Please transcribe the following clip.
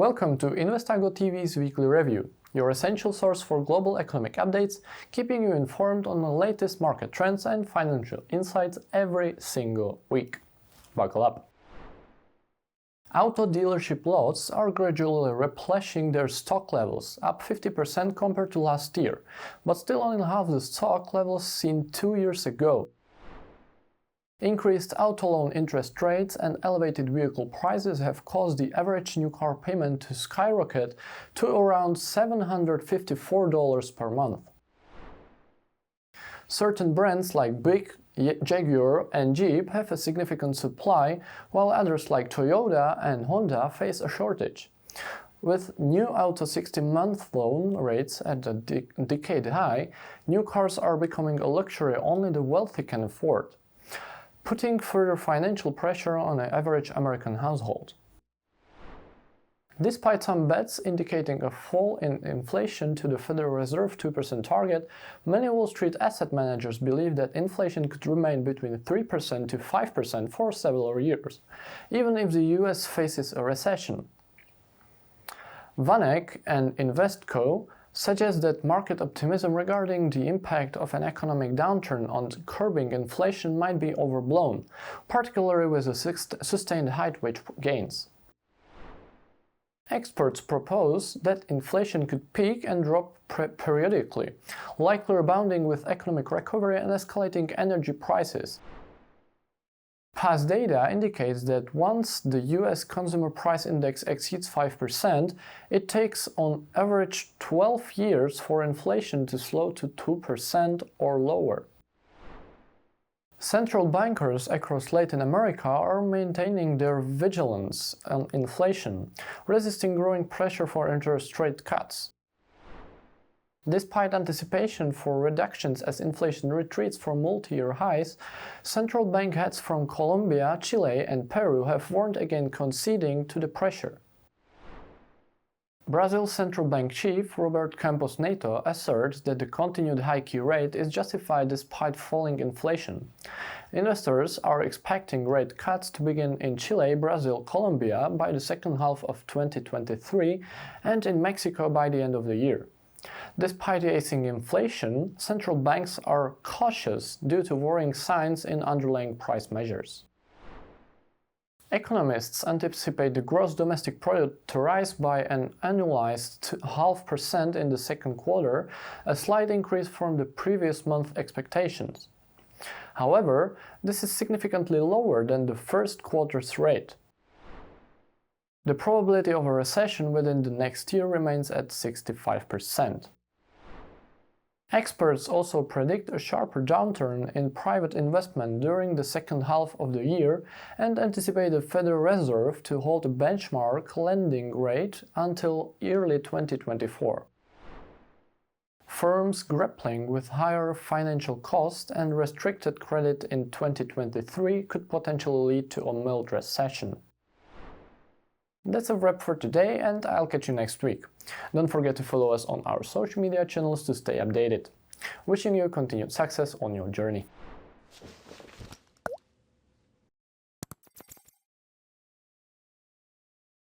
Welcome to Investago TV's weekly review, your essential source for global economic updates, keeping you informed on the latest market trends and financial insights every single week. Buckle up! Auto dealership lots are gradually replenishing their stock levels, up 50% compared to last year, but still only half the stock levels seen 2 years ago. Increased auto loan interest rates and elevated vehicle prices have caused the average new car payment to skyrocket to around $754 per month. Certain brands like Big, Jaguar and Jeep have a significant supply, while others like Toyota and Honda face a shortage. With new auto 60-month loan rates at a decade high, new cars are becoming a luxury only the wealthy can afford, putting further financial pressure on an average American household. Despite some bets indicating a fall in inflation to the Federal Reserve 2% target, many Wall Street asset managers believe that inflation could remain between 3% to 5% for several years, even if the US faces a recession. Vanek and Investago suggest that market optimism regarding the impact of an economic downturn on curbing inflation might be overblown, particularly with the sustained high wage gains. Experts propose that inflation could peak and drop periodically, likely rebounding with economic recovery and escalating energy prices. Past data indicates that once the US Consumer Price Index exceeds 5%, it takes on average 12 years for inflation to slow to 2% or lower. Central bankers across Latin America are maintaining their vigilance on inflation, resisting growing pressure for interest rate cuts. Despite anticipation for reductions as inflation retreats from multi-year highs, central bank heads from Colombia, Chile and Peru have warned against conceding to the pressure. Brazil's central bank chief, Roberto Campos Neto, asserts that the continued high key rate is justified despite falling inflation. Investors are expecting rate cuts to begin in Chile, Brazil, Colombia by the second half of 2023 and in Mexico by the end of the year. Despite easing inflation, central banks are cautious due to worrying signs in underlying price measures. Economists anticipate the gross domestic product to rise by an annualized 0.5% in the second quarter, a slight increase from the previous month's expectations. However, this is significantly lower than the first quarter's rate. The probability of a recession within the next year remains at 65%. Experts also predict a sharper downturn in private investment during the second half of the year and anticipate the Federal Reserve to hold a benchmark lending rate until early 2024. Firms grappling with higher financial costs and restricted credit in 2023 could potentially lead to a mild recession. That's a wrap for today, and I'll catch you next week. Don't forget to follow us on our social media channels to stay updated. Wishing you continued success on your journey.